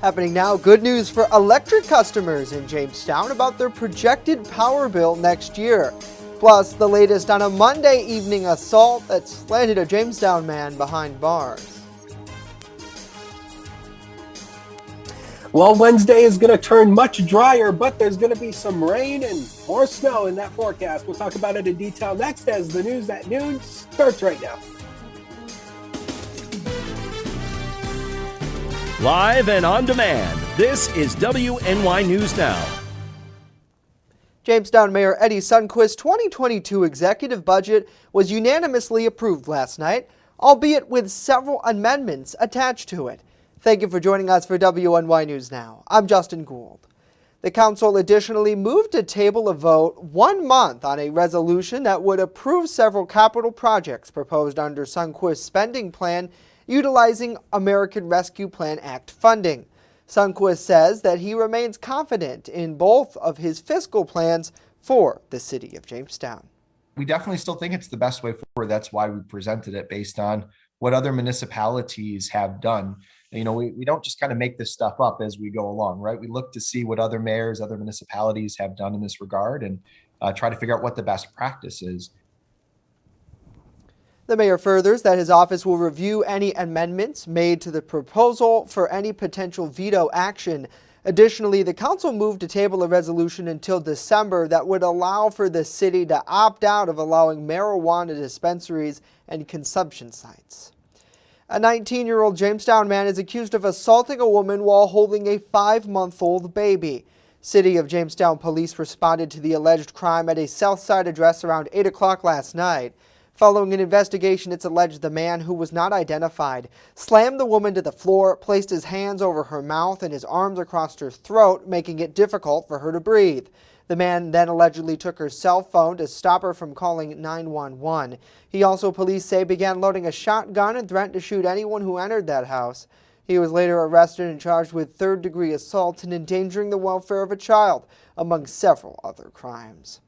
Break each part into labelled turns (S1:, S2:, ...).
S1: Happening now, good news for electric customers in Jamestown about their projected power bill next year. Plus, the latest on a Monday evening assault that's landed a Jamestown man behind bars.
S2: Well, Wednesday is going to turn much drier, but there's going to be some rain and more snow in that forecast. We'll talk about it in detail next as the news at noon starts right now.
S3: Live and on demand, this is WNY News Now.
S1: Jamestown Mayor Eddie Sundquist's 2022 executive budget was unanimously approved last night, albeit with several amendments attached to it. Thank you for joining us for WNY News Now. I'm Justin Gould. The council additionally moved to table a vote 1 month on a resolution that would approve several capital projects proposed under Sundquist's spending plan utilizing American Rescue Plan Act funding. Sundquist says that he remains confident in both of his fiscal plans for the city of Jamestown.
S4: We definitely still think it's the best way forward. That's why we presented it based on what other municipalities have done. You know, we don't just kind of make this stuff up as we go along, right? We look to see what other mayors, other municipalities have done in this regard and try to figure out what the best practice is.
S1: The mayor furthers that his office will review any amendments made to the proposal for any potential veto action. Additionally, the council moved to table a resolution until December that would allow for the city to opt out of allowing marijuana dispensaries and consumption sites. A 19-year-old Jamestown man is accused of assaulting a woman while holding a 5-month-old baby. City of Jamestown police responded to the alleged crime at a South Side address around 8 o'clock last night. Following an investigation, it's alleged the man, who was not identified, slammed the woman to the floor, placed his hands over her mouth and his arms across her throat, making it difficult for her to breathe. The man then allegedly took her cell phone to stop her from calling 911. He also, police say, began loading a shotgun and threatened to shoot anyone who entered that house. He was later arrested and charged with third-degree assault and endangering the welfare of a child, among several other crimes.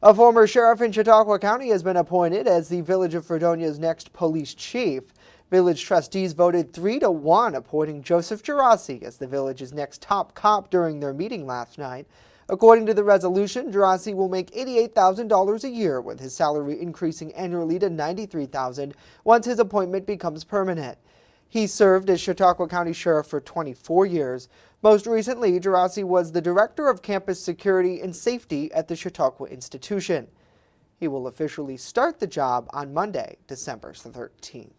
S1: A former sheriff in Chautauqua County has been appointed as the Village of Fredonia's next police chief. Village trustees voted 3-1, appointing Joseph Gerasi as the village's next top cop during their meeting last night. According to the resolution, Gerasi will make $88,000 a year, with his salary increasing annually to $93,000 once his appointment becomes permanent. He served as Chautauqua County Sheriff for 24 years. Most recently, Gerasi was the Director of Campus Security and Safety at the Chautauqua Institution. He will officially start the job on Monday, December 13th.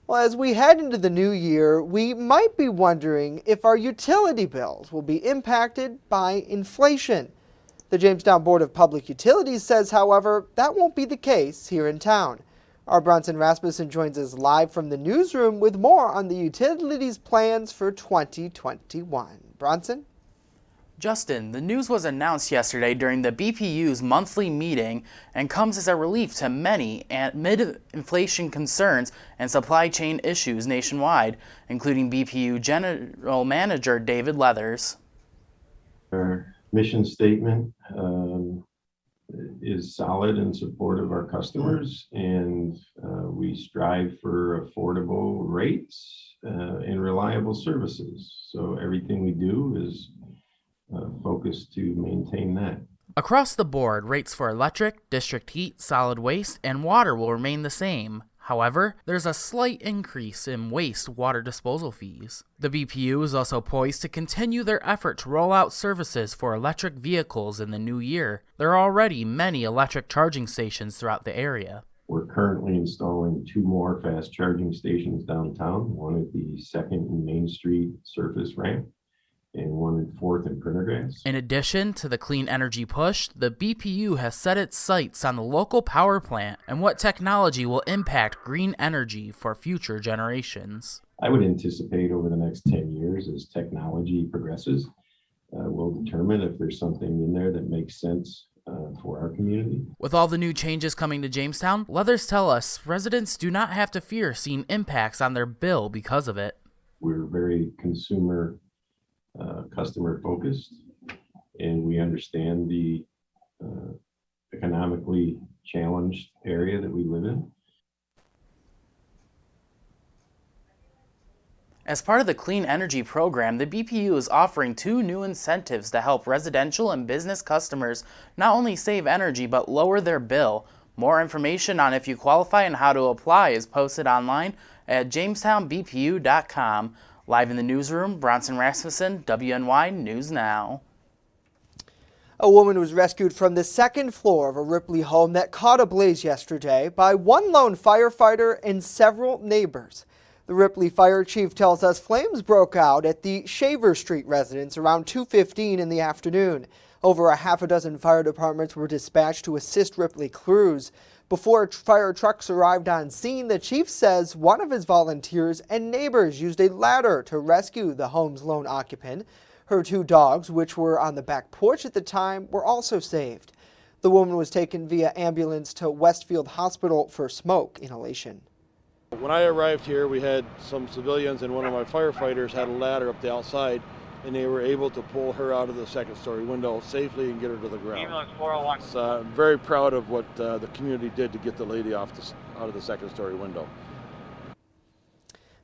S1: Well, as we head into the new year, we might be wondering if our utility bills will be impacted by inflation. The Jamestown Board of Public Utilities says, however, that won't be the case here in town. Our Bronson Rasmussen joins us live from the newsroom with more on the utilities plans for 2021. Bronson?
S5: Justin, the news was announced yesterday during the BPU's monthly meeting and comes as a relief to many amid inflation concerns and supply chain issues nationwide, including BPU General Manager David Leathers.
S6: Our mission statement is solid in support of our customers, and we strive for affordable rates and reliable services. So everything we do is focused to maintain that.
S5: Across the board, rates for electric, district heat, solid waste, and water will remain the same. However, there's a slight increase in waste water disposal fees. The BPU is also poised to continue their effort to roll out services for electric vehicles in the new year. There are already many electric charging stations throughout the area.
S6: We're currently installing 2 more fast charging stations downtown, one at the 2nd and Main Street surface ramp, and one at 4th and Prendergast.
S5: In addition to the clean energy push, the BPU has set its sights on the local power plant and what technology will impact green energy for future generations.
S6: I would anticipate over the next 10 years, as technology progresses, we'll determine if there's something in there that makes sense for our community.
S5: With all the new changes coming to Jamestown, Leathers tell us residents do not have to fear seeing impacts on their bill because of it.
S6: We're very customer focused, and we understand the economically challenged area that we live in.
S5: As part of the Clean Energy Program, the BPU is offering 2 new incentives to help residential and business customers not only save energy but lower their bill. More information on if you qualify and how to apply is posted online at jamestownbpu.com. Live in the newsroom, Bronson Rasmussen, WNY News Now.
S1: A woman was rescued from the second floor of a Ripley home that caught ablaze yesterday by one lone firefighter and several neighbors. The Ripley Fire Chief tells us flames broke out at the Shaver Street residence around 2:15 in the afternoon. Over a half a dozen fire departments were dispatched to assist Ripley crews. Before fire trucks arrived on scene, the chief says one of his volunteers and neighbors used a ladder to rescue the home's lone occupant. Her 2 dogs, which were on the back porch at the time, were also saved. The woman was taken via ambulance to Westfield Hospital for smoke inhalation.
S7: When I arrived here, we had some civilians and one of my firefighters had a ladder up the outside, and they were able to pull her out of the second-story window safely and get her to the ground. So I'm very proud of what the community did to get the lady out of the second-story window.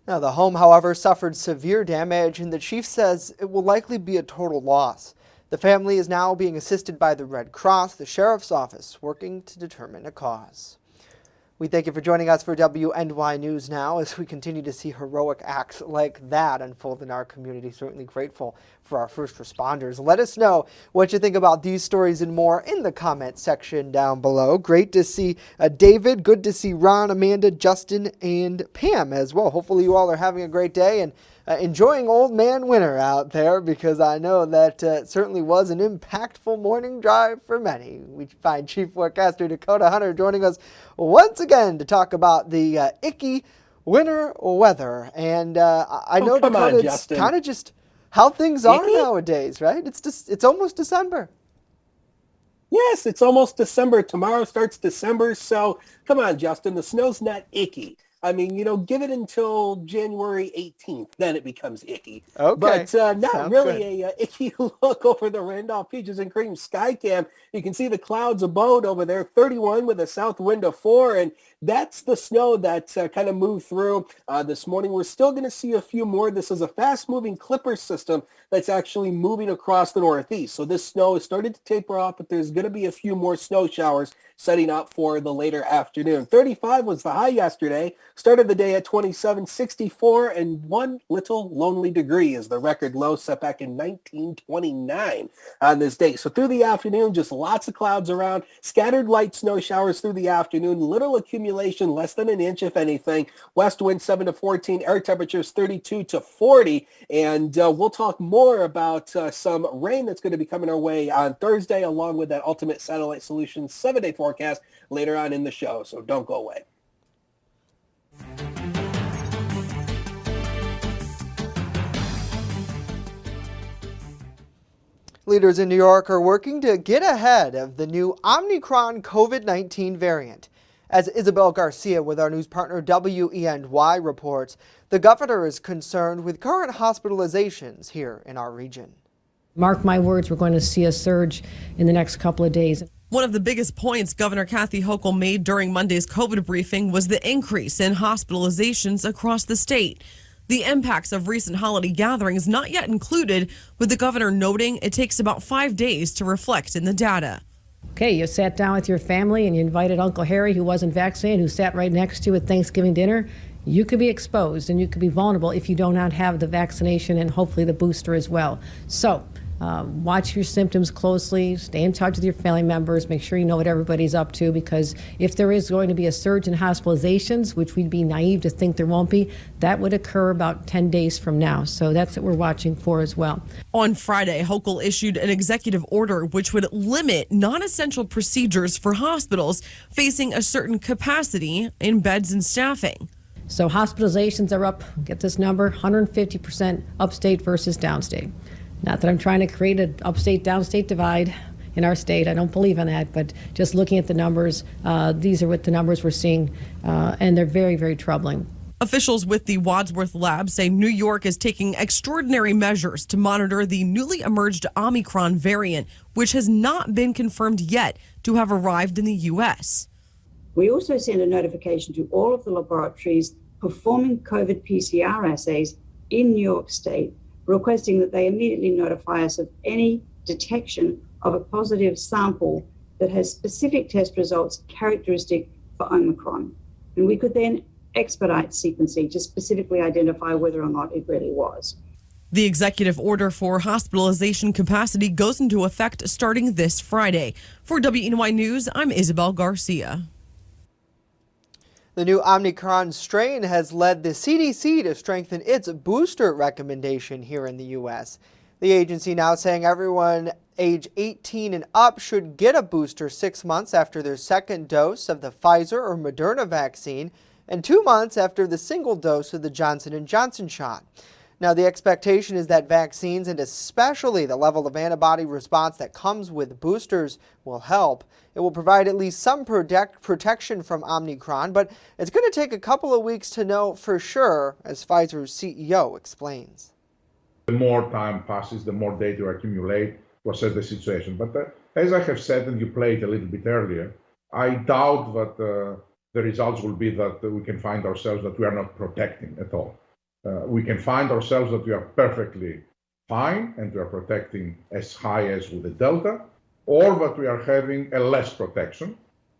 S1: Now, the home, however, suffered severe damage, and the chief says it will likely be a total loss. The family is now being assisted by the Red Cross, the sheriff's office, working to determine a cause. We thank you for joining us for WNY News Now as we continue to see heroic acts like that unfold in our community. Certainly grateful for our first responders. Let us know what you think about these stories and more in the comment section down below. Great to see David. Good to see Ron, Amanda, Justin, and Pam as well. Hopefully you all are having a great day and enjoying Old Man Winter out there, because I know that it certainly was an impactful morning drive for many. We find Chief Forecaster Dakota Hunter joining us once again to talk about the icky winter weather. And I know, Dakota, it's kind of just how things are nowadays, right? It's almost December.
S2: Yes, it's almost December. Tomorrow starts December. So come on, Justin, the snow's not icky. I mean, give it until January 18th, then it becomes icky.
S1: Okay.
S2: But not
S1: Sounds
S2: really a icky look over the Randolph Peaches and Cream Skycam. You can see the clouds abode over there, 31 with a south wind of 4, and that's the snow that kind of moved through this morning. We're still going to see a few more. This is a fast-moving clipper system that's actually moving across the Northeast. So this snow has started to taper off, but there's going to be a few more snow showers setting up for the later afternoon. 35 was the high yesterday. Started the day at 27, 64, and 1 little lonely degree is the record low set back in 1929 on this day. So through the afternoon, just lots of clouds around, scattered light snow showers through the afternoon, little accumulation, less than an inch if anything. West wind 7 to 14, air temperatures 32 to 40, and we'll talk more about some rain that's going to be coming our way on Thursday, along with that Ultimate Satellite Solutions 7-day forecast later on in the show, so don't go away.
S1: Leaders in New York are working to get ahead of the new Omicron COVID-19 variant. As Isabel Garcia with our news partner WNY reports, the governor is concerned with current hospitalizations here in our region.
S8: Mark my words, we're going to see a surge in the next couple of days.
S9: One of the biggest points Governor Kathy Hochul made during Monday's COVID briefing was the increase in hospitalizations across the state. The impacts of recent holiday gatherings not yet included, with the governor noting it takes about 5 days to reflect in the data.
S8: Okay, you sat down with your family and you invited Uncle Harry, who wasn't vaccinated, who sat right next to you at Thanksgiving dinner. You could be exposed and you could be vulnerable if you do not have the vaccination and hopefully the booster as well. So watch your symptoms closely, stay in touch with your family members, make sure you know what everybody's up to, because if there is going to be a surge in hospitalizations, which we'd be naive to think there won't be, that would occur about 10 days from now. So that's what we're watching for as well.
S9: On Friday, Hochul issued an executive order which would limit non-essential procedures for hospitals facing a certain capacity in beds and staffing.
S8: So hospitalizations are up, get this number, 150% upstate versus downstate. Not that I'm trying to create an upstate-downstate divide in our state. I don't believe in that, but just looking at the numbers, these are what the numbers we're seeing, and they're very, very troubling.
S9: Officials with the Wadsworth Lab say New York is taking extraordinary measures to monitor the newly emerged Omicron variant, which has not been confirmed yet to have arrived in the U.S.
S10: We also send a notification to all of the laboratories performing COVID PCR assays in New York State requesting that they immediately notify us of any detection of a positive sample that has specific test results characteristic for Omicron. And we could then expedite sequencing to specifically identify whether or not it really was.
S9: The executive order for hospitalization capacity goes into effect starting this Friday. For WNY News, I'm Isabel Garcia.
S1: The new Omicron strain has led the CDC to strengthen its booster recommendation here in the U.S. The agency now saying everyone age 18 and up should get a booster 6 months after their second dose of the Pfizer or Moderna vaccine and 2 months after the single dose of the Johnson & Johnson shot. Now, the expectation is that vaccines, and especially the level of antibody response that comes with boosters, will help. It will provide at least some protection from Omicron, but it's going to take a couple of weeks to know for sure, as Pfizer's CEO explains.
S11: The more time passes, the more data you accumulate to assess the situation. But as I have said, and you played a little bit earlier, I doubt that the results will be that we can find ourselves that we are not protecting at all. We can find ourselves that we are perfectly fine and we are protecting as high as with the Delta, or that we are having a less protection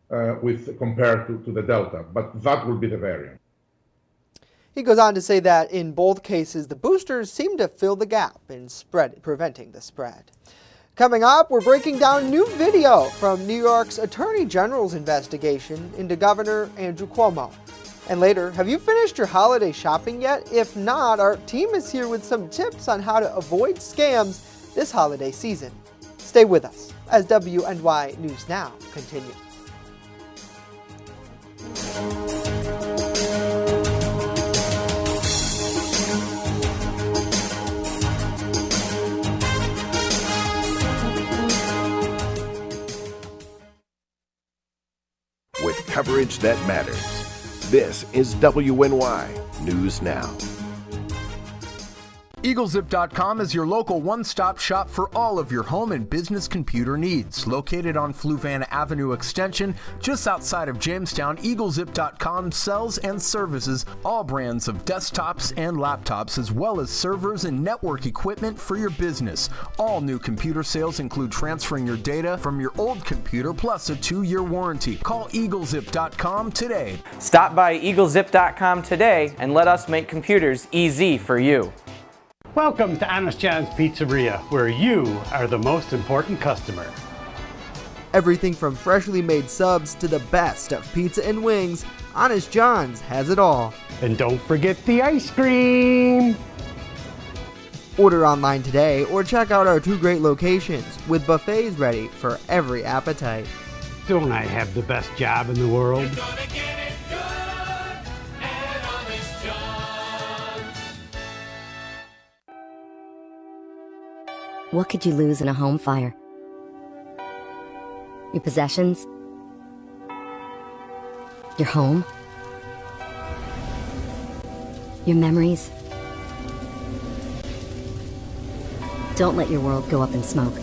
S11: compared to the Delta, but that will be the variant.
S1: He goes on to say that in both cases, the boosters seem to fill the gap in preventing the spread. Coming up, we're breaking down new video from New York's Attorney General's investigation into Governor Andrew Cuomo. And later, have you finished your holiday shopping yet? If not, our team is here with some tips on how to avoid scams this holiday season. Stay with us as WNY News Now continues.
S3: With coverage that matters. This is WNY News Now.
S12: EagleZip.com is your local one-stop shop for all of your home and business computer needs. Located on Fluvan Avenue Extension, just outside of Jamestown, EagleZip.com sells and services all brands of desktops and laptops, as well as servers and network equipment for your business. All new computer sales include transferring your data from your old computer plus a 2-year warranty. Call EagleZip.com today.
S13: Stop by EagleZip.com today and let us make computers easy for you.
S14: Welcome to Honest John's Pizzeria, where you are the most important customer.
S1: Everything from freshly made subs to the best of pizza and wings, Honest John's has it all.
S14: And don't forget the ice cream!
S1: Order online today or check out our 2 great locations with buffets ready for every appetite.
S14: Don't I have the best job in the world?
S15: What could you lose in a home fire? Your possessions? Your home? Your memories? Don't let your world go up in smoke.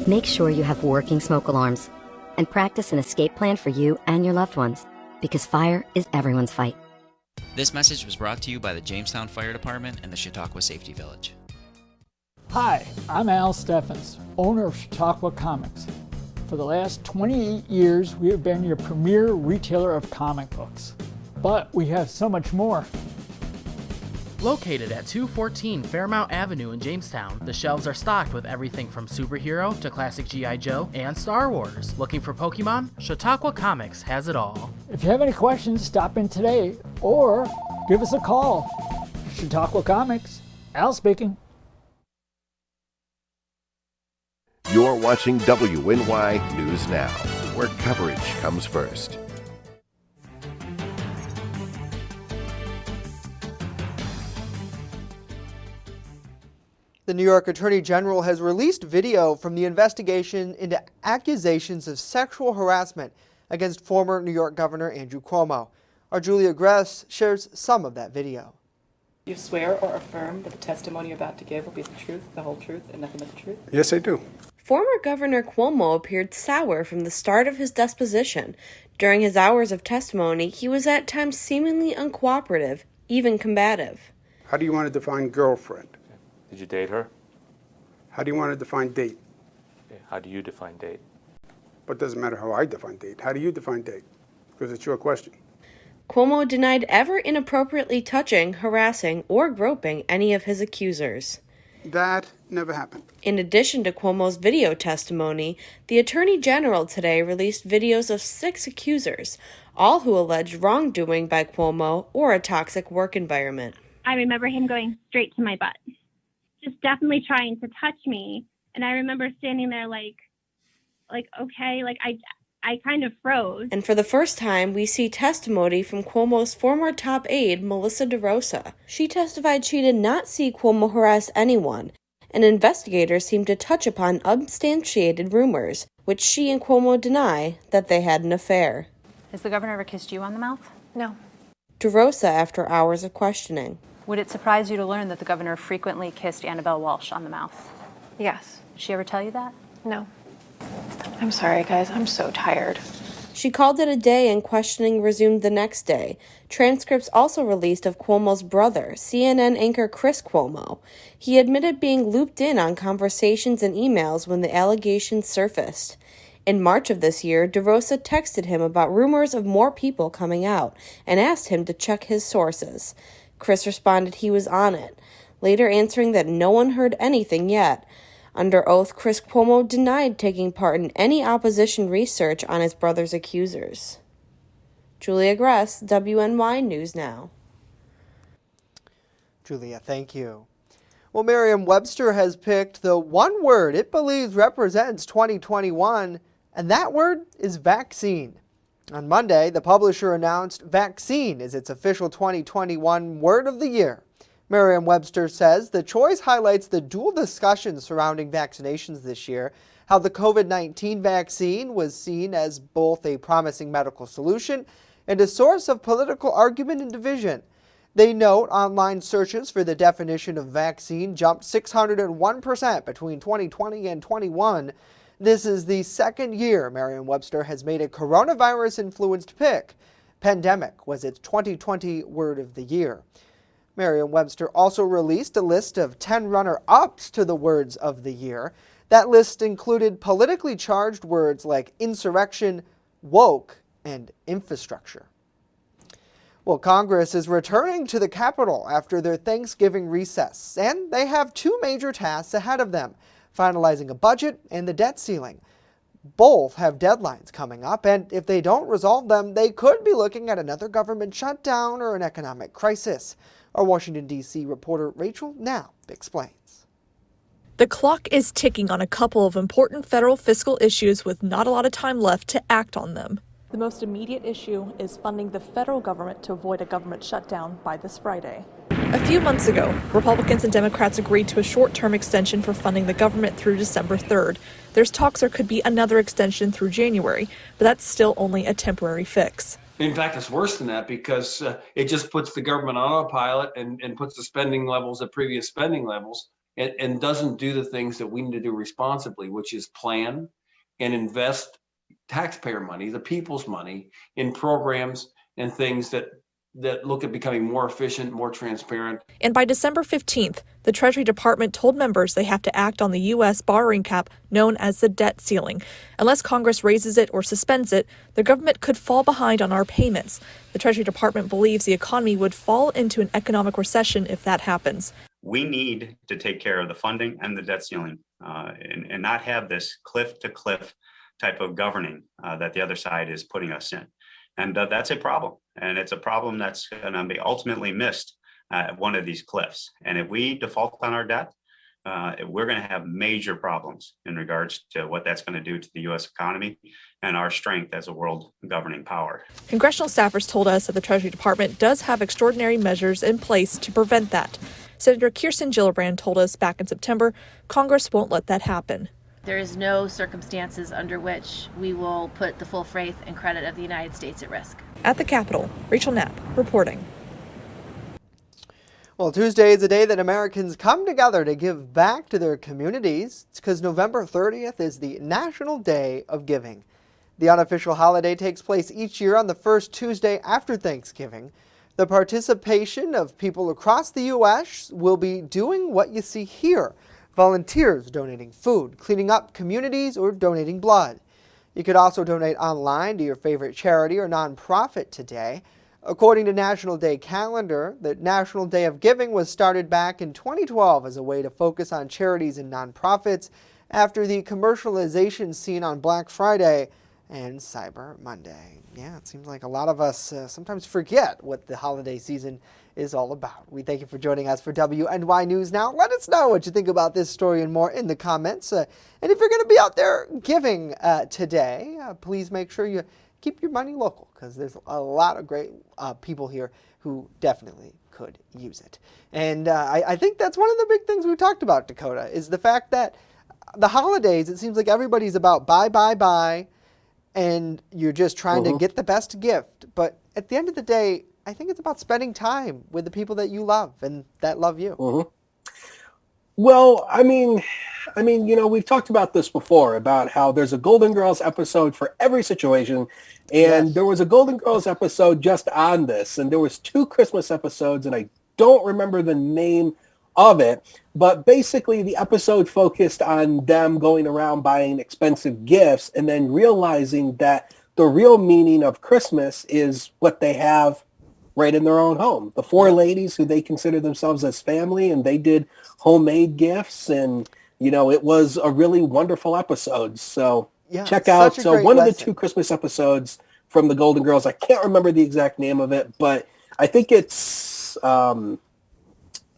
S15: Make sure you have working smoke alarms and practice an escape plan for you and your loved ones, because fire is everyone's fight.
S16: This message was brought to you by the Jamestown Fire Department and the Chautauqua Safety Village.
S17: Hi, I'm Al Steffens, owner of Chautauqua Comics. For the last 28 years, we have been your premier retailer of comic books. But we have so much more.
S5: Located at 214 Fairmount Avenue in Jamestown, the shelves are stocked with everything from superhero to classic G.I. Joe and Star Wars. Looking for Pokemon? Chautauqua Comics has it all.
S17: If you have any questions, stop in today or give us a call. Chautauqua Comics, Al speaking.
S3: You're watching WNY News Now, where coverage comes first.
S1: The New York Attorney General has released video from the investigation into accusations of sexual harassment against former New York Governor Andrew Cuomo. Our Julia Gress shares some of that video.
S18: You swear or affirm that the testimony you're about to give will be the truth, the whole truth, and nothing but the truth?
S19: Yes, I do.
S20: Former Governor Cuomo appeared sour from the start of his deposition. During his hours of testimony, he was at times seemingly uncooperative, even combative.
S19: How do you want to define girlfriend?
S21: Did you date her?
S19: How do you want to define date?
S21: Okay. How do you define date?
S19: But it doesn't matter how I define date. How do you define date? Because it's your question.
S20: Cuomo denied ever inappropriately touching, harassing, or groping any of his accusers.
S19: That never happened.
S20: In addition to Cuomo's video testimony, the Attorney General today released videos of 6 accusers, all who alleged wrongdoing by Cuomo or a toxic work environment.
S22: I remember him going straight to my butt, just definitely trying to touch me. And I remember standing there like okay, like I kind of froze.
S20: And for the first time, we see testimony from Cuomo's former top aide, Melissa DeRosa. She testified she did not see Cuomo harass anyone, and investigators seemed to touch upon unsubstantiated rumors, which she and Cuomo deny that they had an affair.
S23: Has the governor ever kissed you on the mouth? No.
S20: DeRosa after hours of questioning.
S23: Would it surprise you to learn that the governor frequently kissed Annabelle Walsh on the mouth?
S22: Yes.
S23: Did she ever tell you that?
S22: No. I'm sorry, guys. I'm so tired.
S20: She called it a day and questioning resumed the next day. Transcripts also released of Cuomo's brother, CNN anchor Chris Cuomo. He admitted being looped in on conversations and emails when the allegations surfaced. In March of this year, DeRosa texted him about rumors of more people coming out and asked him to check his sources. Chris responded he was on it, later answering that no one heard anything yet. Under oath, Chris Cuomo denied taking part in any opposition research on his brother's accusers. Julia Gress, WNY News Now.
S1: Julia, thank you. Well, Merriam-Webster has picked the one word it believes represents 2021, and that word is vaccine. On Monday, the publisher announced vaccine is its official 2021 word of the year. Merriam-Webster says the choice highlights the dual discussions surrounding vaccinations this year, how the COVID-19 vaccine was seen as both a promising medical solution and a source of political argument and division. They note online searches for the definition of vaccine jumped 601% between 2020 and 21. This is the second year Merriam-Webster has made a coronavirus-influenced pick. Pandemic was its 2020 word of the year. Merriam-Webster also released a list of 10 runner-ups to the words of the year. That list included politically charged words like insurrection, woke, and infrastructure. Well, Congress is returning to the Capitol after their Thanksgiving recess, and they have 2 major tasks ahead of them, finalizing a budget and the debt ceiling. Both have deadlines coming up, and if they don't resolve them, they could be looking at another government shutdown or an economic crisis. Our Washington, D.C. reporter Rachel Knapp explains.
S24: The clock is ticking on a couple of important federal fiscal issues with not a lot of time left to act on them. The most immediate issue is funding the federal government to avoid a government shutdown by this Friday. A few months ago, Republicans and Democrats agreed to a short-term extension for funding the government through December 3rd. There's talks there could be another extension through January, but that's still only a temporary fix.
S25: In fact, it's worse than that because it just puts the government on autopilot and puts the spending levels at previous spending levels and doesn't do the things that we need to do responsibly, which is plan and invest taxpayer money, the people's money, in programs and things that look at becoming more efficient, more transparent.
S24: And by December 15th, the Treasury Department told members they have to act on the U.S. borrowing cap known as the debt ceiling. Unless Congress raises it or suspends it, the government could fall behind on our payments. The Treasury Department believes the economy would fall into an economic recession if that happens.
S26: We need to take care of the funding and the debt ceiling and not have this cliff-to-cliff type of governing that the other side is putting us in. And that's a problem. And it's a problem that's going to be ultimately missed at one of these cliffs. And if we default on our debt, we're going to have major problems in regards to what that's going to do to the U.S. economy and our strength as a world governing power.
S24: Congressional staffers told us that the Treasury Department does have extraordinary measures in place to prevent that. Senator Kirsten Gillibrand told us back in September, Congress won't let that happen.
S27: There is no circumstances under which we will put the full faith and credit of the United States at risk.
S24: At the Capitol, Rachel Knapp reporting.
S1: Well, Tuesday is a day that Americans come together to give back to their communities. It's because November 30th is the National Day of Giving. The unofficial holiday takes place each year on the first Tuesday after Thanksgiving. The participation of people across the U.S. will be doing what you see here. Volunteers donating food, cleaning up communities, or donating blood. You could also donate online to your favorite charity or nonprofit today. According to National Day calendar, the National Day of Giving was started back in 2012 as a way to focus on charities and nonprofits after the commercialization seen on Black Friday and Cyber Monday. Yeah, it seems like a lot of us sometimes forget what the holiday season is all about. We thank you for joining us for WNY News Now. Let us know what you think about this story and more in the comments. And if you're going to be out there giving today, please make sure you keep your money local, because there's a lot of great people here who definitely could use it. And I think that's one of the big things we talked about, Dakota, is the fact that the holidays, it seems like everybody's about buy, and you're just trying to get the best gift. But at the end of the day, I think it's about spending time with the people that you love and that love you.
S2: Well, I mean, we've talked about this before, about how there's a Golden Girls episode for every situation. And there was a Golden Girls episode just on this. And there was 2 Christmas episodes, and I don't remember the name of it. But basically, the episode focused on them going around buying expensive gifts and then realizing that the real meaning of Christmas is what they have right in their own home. The 4 ladies who they consider themselves as family, and they did homemade gifts, and it was a really wonderful episode. So check out one of the 2 Christmas episodes from the Golden Girls. I can't remember the exact name of it, but I think it's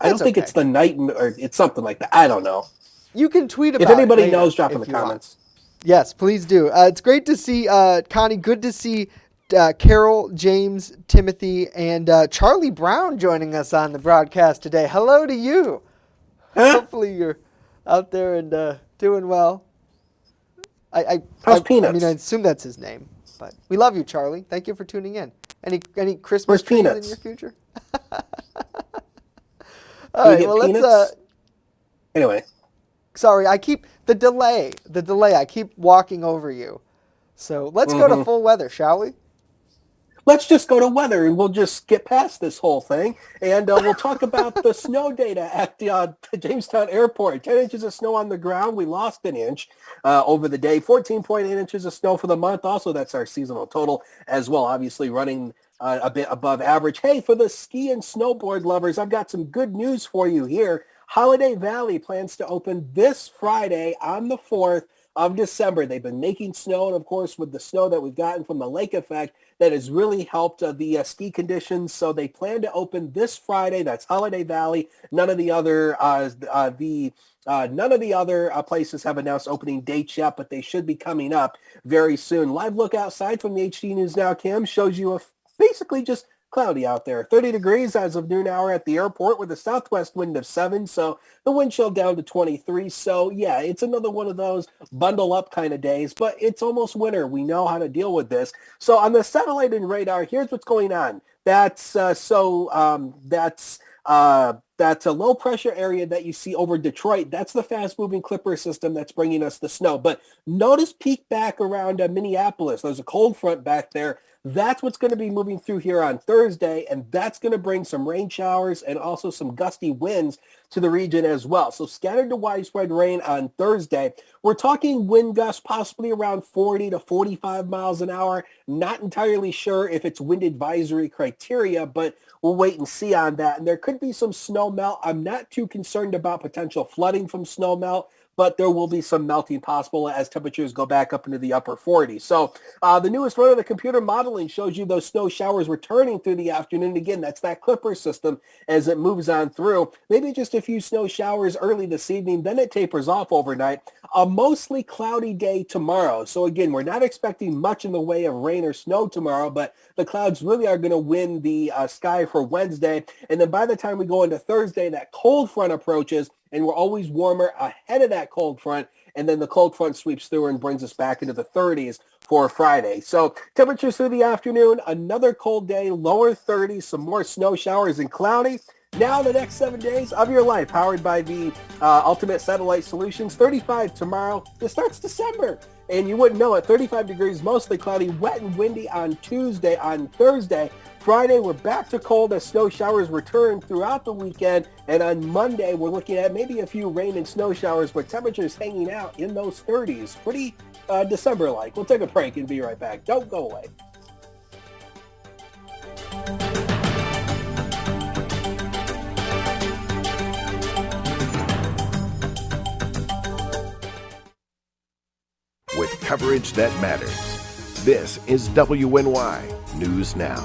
S2: I don't think it's the night, or it's something like that. I don't know.
S1: You can tweet about it.
S2: If anybody knows, drop in the comments.
S1: Yes, please do. It's great to see Connie. Good to see Carol, James, Timothy, and Charlie Brown joining us on the broadcast today. Hello to you. Hopefully you're out there and doing well.
S2: How's Peanuts?
S1: I mean, I assume that's his name, but we love you, Charlie. Thank you for tuning in. Any Christmas trees in your future? All right, well, let's
S2: anyway.
S1: Sorry, the delay. I keep walking over you. So let's go to full weather, shall we?
S2: Let's just go to weather, and we'll just get past this whole thing, and we'll talk about the snow data at the Jamestown Airport. 10 inches of snow on the ground. We lost an inch over the day. 14.8 inches of snow for the month. Also, that's our seasonal total as well, obviously running a bit above average. Hey, for the ski and snowboard lovers, I've got some good news for you here. Holiday Valley plans to open this Friday on the 4th of December. They've been making snow, and of course, with the snow that we've gotten from the lake effect, that has really helped the ski conditions. So they plan to open this Friday. That's Holiday Valley. None of the other places have announced opening dates yet, but they should be coming up very soon. Live look outside from the HD News Now cam shows you basically just cloudy out there. 30 degrees as of noon hour at the airport with a southwest wind of 7. So the wind chill down to 23. So yeah, it's another one of those bundle up kind of days, but it's almost winter. We know how to deal with this. So on the satellite and radar, here's what's going on. That's a low pressure area that you see over Detroit. That's the fast moving Clipper system that's bringing us the snow. But notice peek back around Minneapolis. There's a cold front back there. That's what's going to be moving through here on Thursday, and that's going to bring some rain showers and also some gusty winds to the region as well. So scattered to widespread rain on Thursday. We're talking wind gusts possibly around 40 to 45 miles an hour. Not entirely sure if it's wind advisory criteria, but we'll wait and see on that. And there could be some snow melt. I'm not too concerned about potential flooding from snow melt, but there will be some melting possible as temperatures go back up into the upper 40s. So the newest run of the computer modeling shows you those snow showers returning through the afternoon. Again, that's that Clipper system as it moves on through. Maybe just a few snow showers early this evening, then it tapers off overnight. A mostly cloudy day tomorrow. So again, we're not expecting much in the way of rain or snow tomorrow, but the clouds really are going to win the sky for Wednesday. And then by the time we go into Thursday, that cold front approaches, and we're always warmer ahead of that cold front, and then the cold front sweeps through and brings us back into the 30s for Friday. So temperatures through the afternoon, another cold day, lower 30s, some more snow showers and cloudy. Now the next 7 days of your life, powered by the Ultimate Satellite Solutions. 35 tomorrow. It starts December. and you wouldn't know it. 35 degrees, mostly cloudy, wet and windy on Tuesday. On Thursday, Friday, we're back to cold as snow showers return throughout the weekend. And on Monday, we're looking at maybe a few rain and snow showers, but temperatures hanging out in those 30s. Pretty December-like. We'll take a break and be right back. Don't go away.
S3: With coverage that matters, this is WNY News Now.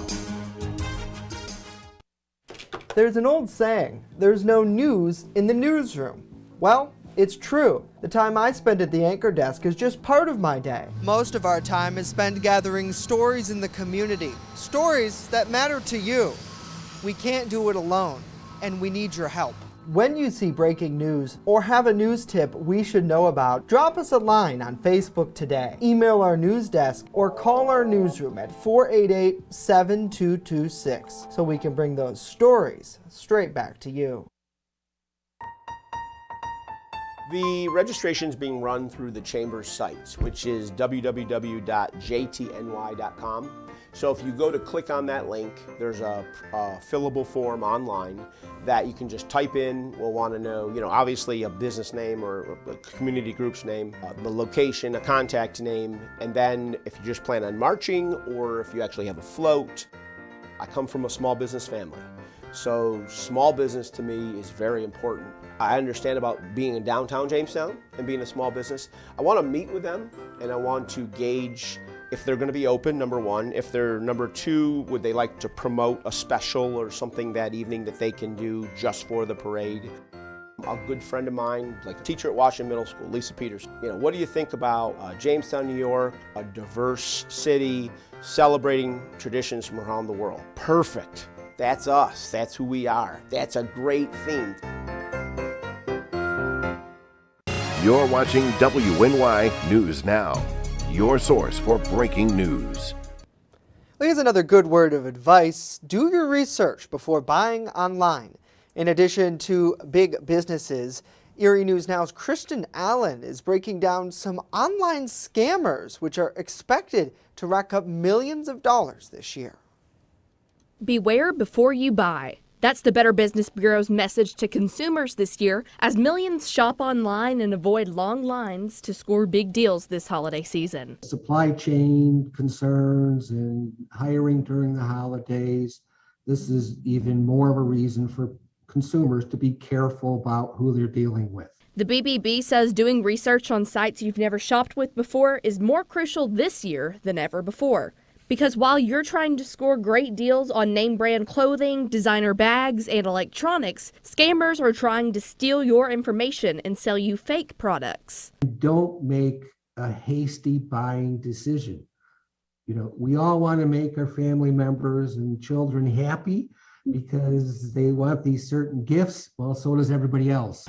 S1: There's an old saying, there's no news in the newsroom. Well, it's true. The time I spend at the anchor desk is just part of my day. Most of our time is spent gathering stories in the community, stories that matter to you. We can't do it alone, and we need your help. When you see breaking news or have a news tip we should know about, drop us a line on Facebook today, email our news desk, or call our newsroom at 488-7226 so we can bring those stories straight back to you.
S4: The registration is being run through the Chamber's sites, which is www.jtny.com. So if you go to click on that link, there's a fillable form online that you can just type in. We'll want to know, obviously a business name or a community group's name, the location, a contact name, and then if you just plan on marching or if you actually have a float. I come from a small business family, so small business to me is very important. I understand about being in downtown Jamestown and being a small business. I want to meet with them and I want to gauge if they're going to be open, number one. If they're number two, would they like to promote a special or something that evening that they can do just for the parade? A good friend of mine, like a teacher at Washington Middle School, Lisa Peters, what do you think about Jamestown, New York, a diverse city celebrating traditions from around the world? Perfect. That's us. That's who we are. That's a great theme.
S3: You're watching WNY News Now, your source for breaking news.
S1: Here's another good word of advice. Do your research before buying online. In addition to big businesses, Erie News Now's Kristen Allen is breaking down some online scammers which are expected to rack up millions of dollars this year.
S6: Beware before you buy. That's the Better Business Bureau's message to consumers this year as millions shop online and avoid long lines to score big deals this holiday season.
S7: Supply chain concerns and hiring during the holidays. This is even more of a reason for consumers to be careful about who they're dealing with.
S6: The BBB says doing research on sites you've never shopped with before is more crucial this year than ever before. Because while you're trying to score great deals on name brand clothing, designer bags, and electronics, scammers are trying to steal your information and sell you fake products.
S7: Don't make a hasty buying decision. We all want to make our family members and children happy because they want these certain gifts. Well, so does everybody else.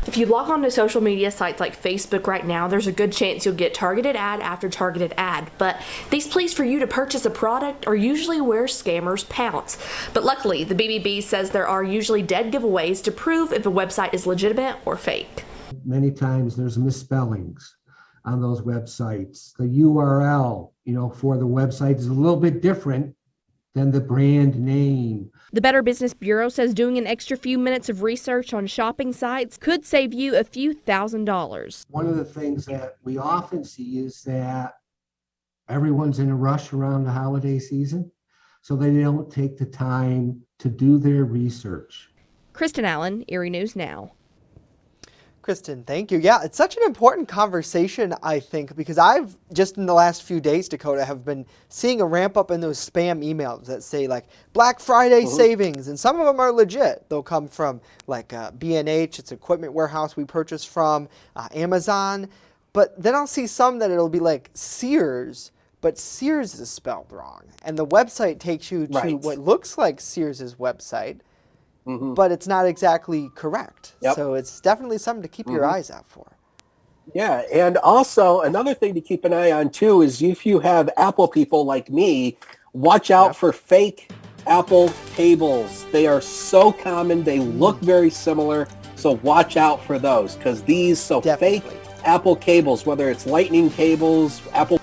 S6: If you log on to social media sites like Facebook right now, there's a good chance you'll get targeted ad after targeted ad. But these pleas for you to purchase a product are usually where scammers pounce. But luckily, the BBB says there are usually dead giveaways to prove if a website is legitimate or fake.
S7: Many times there's misspellings on those websites. The URL, for the website is a little bit different than the brand name.
S6: The Better Business Bureau says doing an extra few minutes of research on shopping sites could save you a few $1,000s.
S7: One of the things that we often see is that everyone's in a rush around the holiday season, so they don't take the time to do their research.
S6: Kristen Allen, Erie News Now.
S1: Kristen, thank you. Yeah, it's such an important conversation, I think, because I've just in the last few days, Dakota, have been seeing a ramp up in those spam emails that say like Black Friday savings, and some of them are legit. They'll come from like B&H, it's equipment warehouse we purchase from, Amazon, but then I'll see some that it'll be like Sears, but Sears is spelled wrong, and the website takes you to what looks like Sears's website. But it's not exactly correct.
S2: Yep.
S1: So it's definitely something to keep your eyes out for.
S2: Yeah, and also another thing to keep an eye on too is if you have Apple people like me, watch out for fake Apple tables. They are so common. They look very similar. So watch out for those because these fake Apple cables, whether it's lightning cables, Apple